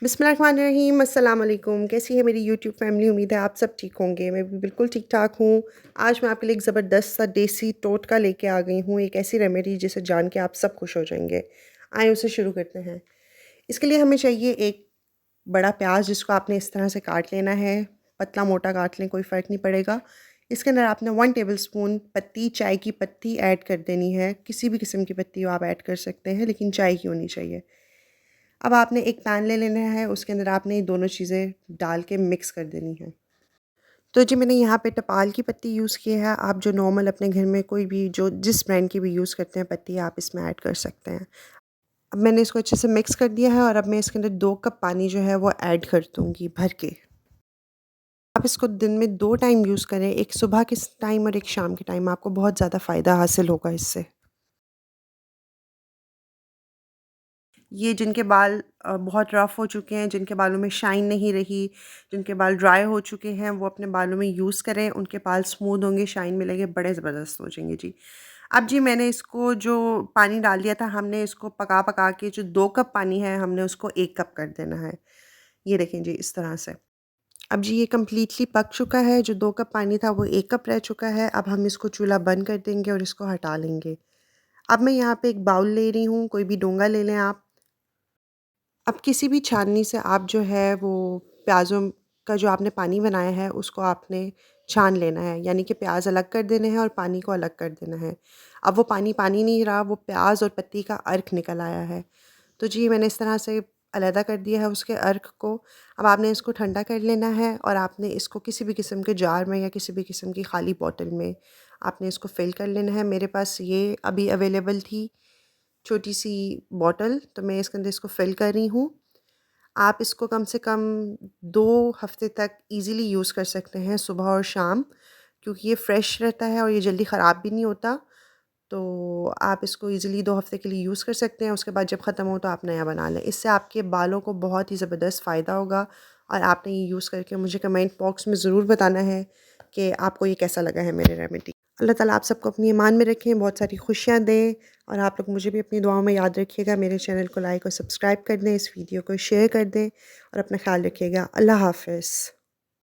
बिस्मिल्लाहिर्रहमानिर्रहीम अस्सलाम वालेकुम। कैसी है मेरी यूट्यूब फैमिली? उम्मीद है आप सब ठीक होंगे। मैं भी बिल्कुल ठीक-ठाक हूँ। आज मैं आपके लिए एक ज़बरदस्त सा देसी टोटका लेके आ गई हूँ, एक ऐसी रेमेडी जिसे जान के आप सब खुश हो जाएँगे। आएँ उसे शुरू करते हैं। इसके लिए हमें चाहिए एक बड़ा प्याज जिसको आपने इस तरह से काट लेना है, पतला-मोटा काट लें कोई फ़र्क नहीं पड़ेगा। इसके अंदर आपने 1 टेबलस्पून पत्ती चाय की पत्ती ऐड कर देनी है, किसी भी किस्म की पत्ती हो आप ऐड कर सकते हैं लेकिन चाय की होनी चाहिए। अब आपने एक पैन ले लेना है, उसके अंदर आपने ये दोनों चीज़ें डाल के मिक्स कर देनी है। तो जी मैंने यहाँ पे टपाल की पत्ती यूज़ की है, आप जो नॉर्मल अपने घर में कोई भी जो जिस ब्रांड की भी यूज़ करते हैं पत्ती आप इसमें ऐड कर सकते हैं। अब मैंने इसको अच्छे से मिक्स कर दिया है और अब मैं इसके अंदर 2 कप पानी जो है वो ऐड कर दूँगी भर के। आप इसको दिन में 2 टाइम यूज़ करें, एक सुबह के टाइम और एक शाम के टाइम, आपको बहुत ज़्यादा फ़ायदा हासिल होगा इससे। ये जिनके बाल बहुत रफ़ हो चुके हैं, जिनके बालों में शाइन नहीं रही, जिनके बाल ड्राई हो चुके हैं, वो अपने बालों में यूज़ करें, उनके बाल स्मूथ होंगे, शाइन मिलेंगे, बड़े ज़बरदस्त हो जाएँगे जी। अब जी मैंने इसको जो पानी डाल दिया था, हमने इसको पका-पका के जो 2 कप पानी है, हमने उसको 1 कप कर देना है। ये देखें जी इस तरह से। अब जी ये कंप्लीटली पक चुका है, जो 2 कप पानी था वो 1 कप रह चुका है, अब हम इसको चूल्हा बंद कर देंगे और इसको हटा लेंगे। अब मैं यहाँ पे एक बाउल ले रही हूँ, कोई भी डोंगा ले लें आप। अब किसी भी छाननी से आप जो है वो प्याज़ों का जो आपने पानी बनाया है उसको आपने छान लेना है, यानी कि प्याज अलग कर देने हैं और पानी को अलग कर देना है। अब वो पानी पानी नहीं रहा, वो प्याज और पत्ती का अर्क निकल आया है। तो जी मैंने इस तरह से अलहदा कर दिया है उसके अर्क को। अब आपने इसको ठंडा कर लेना है और आपने इसको किसी भी किस्म के जार में या किसी भी किस्म की खाली बॉटल में आपने इसको फ़िल कर लेना है। मेरे पास ये अभी अवेलेबल थी छोटी सी बॉटल, तो मैं इसके अंदर इसको फ़िल कर रही हूँ। आप इसको कम से कम 2 हफ़्ते तक ईज़िली यूज़ कर सकते हैं सुबह और शाम, क्योंकि ये फ्रेश रहता है और ये जल्दी ख़राब भी नहीं होता। तो आप इसको ईज़िली 2 हफ़्ते के लिए यूज़ कर सकते हैं, उसके बाद जब ख़त्म हो तो आप नया बना लें। इससे आपके बालों को बहुत ही ज़बरदस्त फ़ायदा होगा और आपने ये यूज़ करके मुझे कमेंट बॉक्स में ज़रूर बताना है कि आपको ये कैसा लगा है मेरे रेमेडी। अल्लाह ताला आप सबको अपनी ईमान में रखें, बहुत सारी खुशियाँ दें और आप लोग मुझे भी अपनी दुआओं में याद रखिएगा। मेरे चैनल को लाइक और सब्सक्राइब कर दें, इस वीडियो को शेयर कर दें और अपना ख़्याल रखिएगा। अल्लाह हाफ़िज़।